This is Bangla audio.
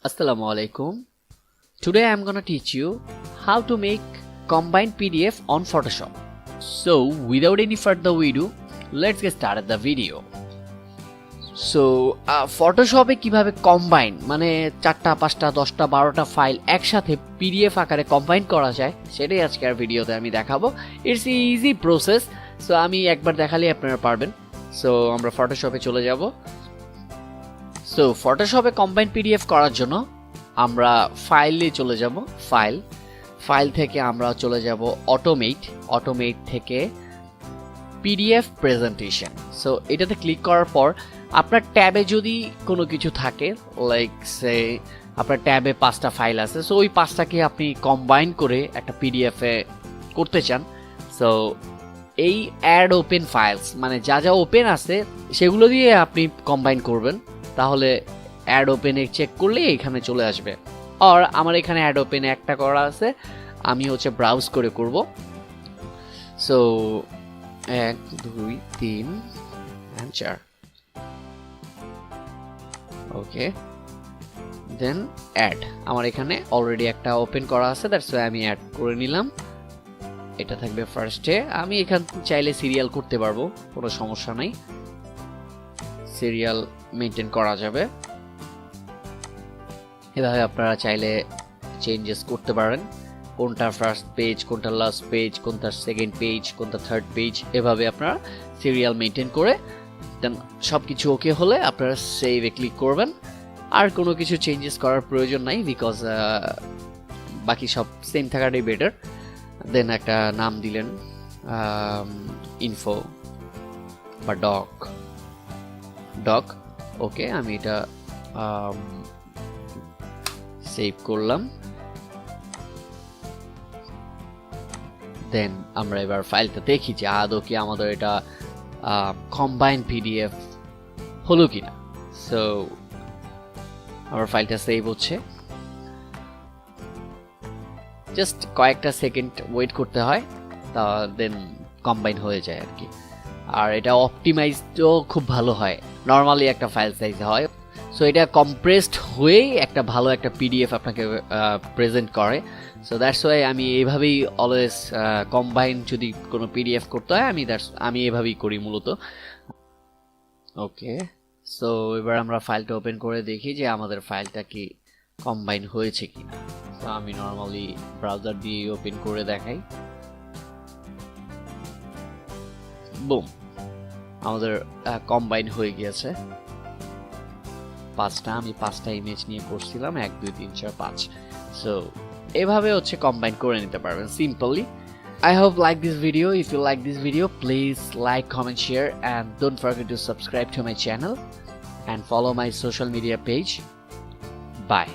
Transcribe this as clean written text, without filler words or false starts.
Assalamu alaikum. Today I am gonna teach you how to make combined PDF on Photoshop. So without any further ado, let's get started the video. So Photoshop এ কিভাবে কম্বাইন মানে 4টা 5টা 10টা 12টা ফাইল একসাথে PDF আকারে কম্বাইন করা যায় সেটাই আজকের ভিডিওতে আমি দেখাবো। It's easy process. সো আমি একবার দেখালেই আপনারা পারবেন। সো আমরা ফটোশপে চলে যাব। সো ফটোশপে কম্বাইন পিডিএফ করার জন্য আমরা ফাইলে চলে যাব। ফাইল থেকে আমরা চলে যাব অটোমেট থেকে পিডিএফ প্রেজেন্টেশন। সো এটাতে ক্লিক করার পর আপনার ট্যাবে যদি কোনো কিছু থাকে লাইক সে আপনার ট্যাবে 5টা ফাইল আছে, সো ওই 5টাকে আপনি কম্বাইন করে একটা পিডিএফে করতে চান। সো এই অ্যাড ওপেন ফাইলস মানে যা যা ওপেন আছে সেগুলো দিয়ে আপনি কম্বাইন করবেন, তাহলে অ্যাড ওপেনে চেক করলে এখানে চলে আসবে। আর আমার এখানে অ্যাড ওপেনে একটা করা আছে, আমি ব্রাউজ করে করব। সো 1 2 3 4 ওকে, দেন অ্যাড। আমার এখানে অলরেডি একটা ওপেন করা আছে, দ্যাটস ওয়াই আমি অ্যাড করে নিলাম। এটা থাকবে ফার্স্টে। আমি এখান চাইলে সিরিয়াল করতে পারবো, কোনো সমস্যা নাই, সিরিয়াল মেনটেন করা যাবে। এভাবে আপনারা চাইলে চেঞ্জেস করতে পারেন, কোনটা ফার্স্ট পেজ, কোনটা লাস্ট পেজ, কোনটা সেকেন্ড পেজ, কোনটা থার্ড পেজ, এভাবে আপনারা সিরিয়াল মেনটেন করে দেন সব কিছু ওকে হলে আপনারা সেভে ক্লিক করবেন। আর কোনো কিছু চেঞ্জেস করার প্রয়োজন নাই, বিকজ বাকি সব সেম থাকাটাই বেটার। দেন একটা নাম দিলেন ইনফো বা ডক। ওকে, আমি এটা সেভ করলাম। দেন আমরা এবার ফাইলটা দেখি যে আদৌ কি আমাদের এটা কম্বাইন পিডিএফ হলো কিনা। সো আমার ফাইলটা সেভ হচ্ছে, জাস্ট কয়েকটা সেকেন্ড ওয়েট করতে হয়, তা দেন কম্বাইন হয়ে যায় আর কি। আর এটা অপটিমাইজডও খুব ভালো হয়, নর্মালি একটা ফাইল সাইজ হয়। সো এটা কম্প্রেসড হয়ে একটা ভালো একটা পিডিএফ আপনাকে প্রেজেন্ট করে। সো দ্যাটস ওয়াই আমি এইভাবেই অলওয়েজ কম্বাইন যদি কোনো পিডিএফ করতে হয় আমি এভাবেই করি মূলত। ওকে, সো এবার আমরা ফাইলটা ওপেন করে দেখি যে আমাদের ফাইলটা কি কম্বাইন হয়েছে কিনা। তো আমি নর্মালি ব্রাউজার দিয়ে ওপেন করে দেখাই। বুম, আমাদের কম্বাইন হয়ে গিয়েছে 5টা। আমি 5টা ইমেজ নিয়ে করছিলাম, 1 2 3 4 5। সো এভাবে কম্বাইন করে নিতে পারবেন simply. I hope like this video. If you like this video, please like, comment, share, and don't forget to subscribe to my channel and follow my social media page. Bye.